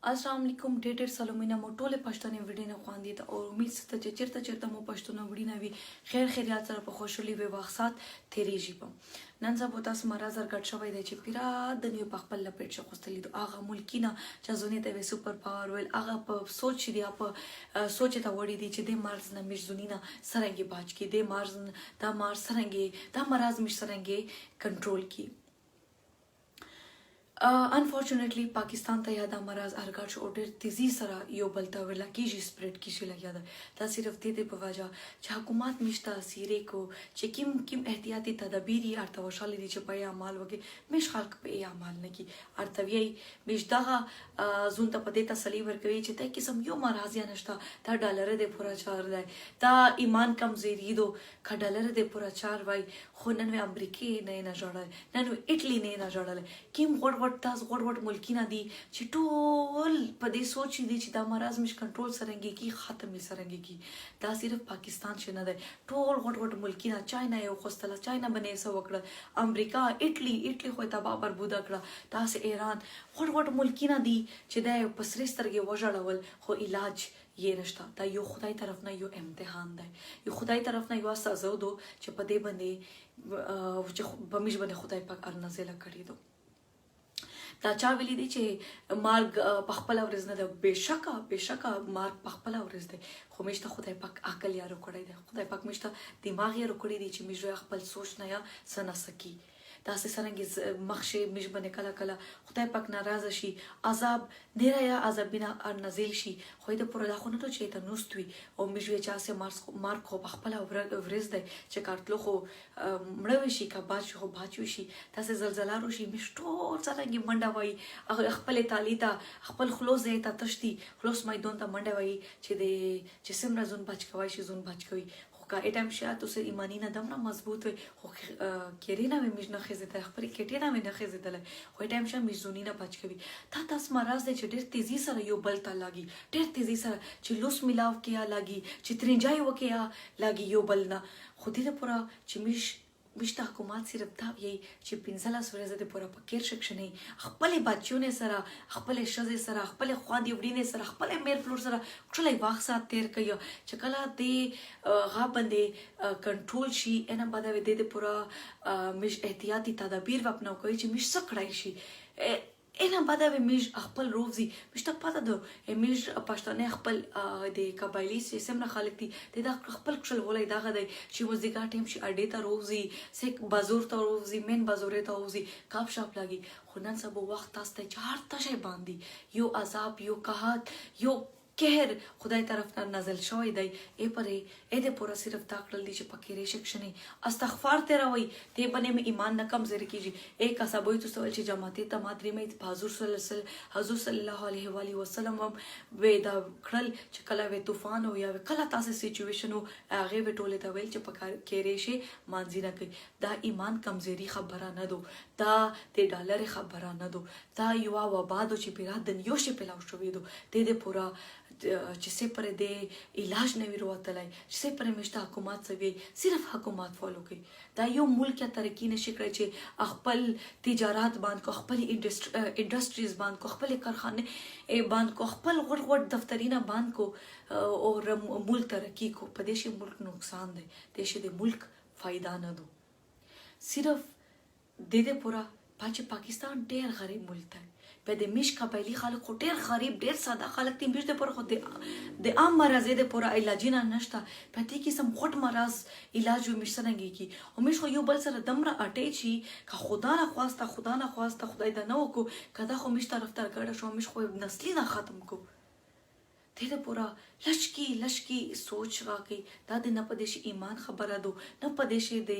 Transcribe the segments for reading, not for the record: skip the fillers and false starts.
अस्सलाम वालेकुम ډېر سلامونه مو ټول پښتنې ویډیو نه خواندې ته او امید ست چې چیرته مو پښتون ویډیو وی خیریات سره په خوشحالي وي وخت تیریږي په نن سبا تاسو مرزر ګټ شوی دی چې پیرا د نیو په خپل لپیټ شو خوستلی د هغه ملکینه چې زونه ته سپر پاور ویل هغه په سوچ دی په سوچ ته وړي دی چې د مارز نه مش زونینا سرنګي باج کی د مارز دا مار سرنګي دا مرز مش سرنګي کنټرول کی unfortunately پاکستان ته یاد مرز ارګړ شو ډېر تیزی سره یو بل ته ولا کیږي سپریډ کیږي لګیا ده دا صرف دې په وجه چې حکومت مشته سیره کو چې کیم احتیاطي تدابیر یې ارته وشال دي چې په اعمال وګي مش خلق په اعمال نه کی ارته وی مش دغه زون ته پدې تسلی ورکوي چې ته قسم یو مرزیا نشته دا ډالر دې پورا چار دی دا ایمان کمزوري دو ک ډالر دې پورا چار وای خو نن امریکای نه جوړل نن اټلی نه جوړل کیم غوړ تاسو غوړ ملکینه دي چې ټول په دې سوچ دي چې دا مرز مش کنټرول سرنګي کی ختم سرنګي کی دا صرف پاکستان شنه ده ټول غوړ ملکینه چاینا یو خوستله چاینا بنې سو وکړه امریکا اټلی خو ته بابر بودا کړه تاسو ایران غوړ ملکینه دي چې دا پسري سترګې وژړول خو علاج یې نشته دا یو خدای طرف نه یو امتحان دی یو خدای طرف نه یو سزا دو چې په دې باندې چې بمش باندې خدای پاک ارنازله کړی دو دا چا ویلی دی چې مارګ په خپل ورځ نه ده بشکه مارګ په خپل ورځ ده خو مشته خدای پاک عقل یارو کړی دی خدای پاک مشته دماغ یې کړی دی چې مجه خپل سوچ نه یا سنا سکی دا څنګه مخشه مش باندې کله خدای پاک ناراضه شي عذاب ډیر یا عذابینا نازل شي خو دې پر دا خو نه چې ته نوستوي او مجه چا سه مارګ خو په خپل ورځ ده چې کارتلو خو مړوي شي کا باچ خو باچو شي تاسو زلزلہ رو شي مشتو څنګه منډه وای خپل تعالی ته خپل خلوص دې ته تشتي خلوص میدان ته منډه وای چې سمره زون بچ کوي شي زون بچ کوي کا اټم شات اوس ایمانی نه دمره مضبوط وي خو کېرینا مې مش نه خزه ته خپل کېټینا مې نه خزه دل خو اټم شات مزونی نه بچ کوي تاسو مرز دې چې ډېر تیزی سره یو بل ته لاګي ډېر تیزی سره چې لوس ملاو کیا لاګي چې ترنجای وکیا لاګي یو بل نه خو دې پورا چې مشته حکومت صرف دا یی چې 15 ورځې د پورا پکیر شکشنې خپل بچونه سره خپل شزه سره خپل خوادي وډینه سره خپل میر فلور سره ټولې واخ سات تیر کوي چې کله دې غا باندې کنټرول شي ان باندې دې پورا مش احتیاطي تدابیر وپنو کوي چې مش سکړای شي اینا بعد میش خپل روزي مشته پاته دو میش پښتنه خپل د قبایلی سیستم نه خلک دي د خپل خپل ولای دغه دی چې وزګا ټیم شي اډې ته روزي سیک بازور ته روزي مین بازورې ته روزي کاپ شاپ لاګي خو نن سبا وخت تاسو ته چار تشه باندې یو عذاب یو قحط یو کهر خدای طرف نه نازل شوی دی پرې دې پورا صرف تاکل دي چې پکې ریشکشنې استغفار ته راوي ته باندې مې ایمان نه کمزوري کیږي ایک اسابوي تو سوال چې جماعتي تماتري مې حضور صلی الله علیه و آله وسلم وې دا کړل چې کله وې طوفان او یا کله تاسو سچويشن او هغه وې ټوله ته ویل چې پکې ریشي مانځي نه کوي دا ایمان کمزوري خبره نه دو دا د ډالر خبره نه دو دا یو وبا دو چې پیرا د یو شي پلاو شوې دو دې پورا چې سه پر دې علاج نه وروتلای چې سه پر مشته حکومت سوي صرف حکومت فالو کوي دا یو ملک ترقی نشي کړی چې خپل تجارت باندې کو خپل انډستریز باندې کو خپل کارخانه باندې کو خپل غټ دفترینه باندې کو او ملک ترقی کو په دې شي ملک نقصان دی دې ملک فائدہ نه دو صرف دې پورا پاکستان ډېر غریب ملک دی په دې مش قبایلی خلک ډېر غریب ډېر ساده خلک دي مش د پر خو د عام مرز د پر علاج نه نشته په دې کې سم غټ مرز علاج مش سرنګي کی او مش خو یو بل سره دمره اٹې شي که خدا نه خواسته خدای دا نه وکړو کدا خو مش طرف تر کړه شو مش خو نسلی نه ختم کو دې پورا لشکی سوچ راکې دا د نه پدېش ایمان خبره دو نه پدېش د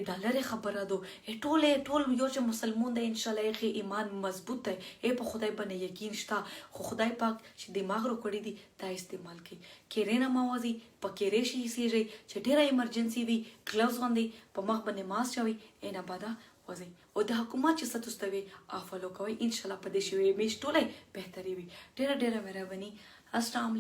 ډالر خبره دو ټول یو چې مسلمان دی ان شاء الله یې ایمان مضبوط دی په خدای باندې یقین شته خو خدای پاک چې دماغ رو کړی دی دا استعمال کوي کېرینه موازي پکې ریشي سیږي چې ډېره ایمرجنسي وي گلوز باندې په مخ باندې ماسک چوي اینا بادا وځي او د حکومت چې ستوستوي افالو کوي ان شاء الله پدې شوی میش ټوله بهتري وي ډېره مهرباني السلام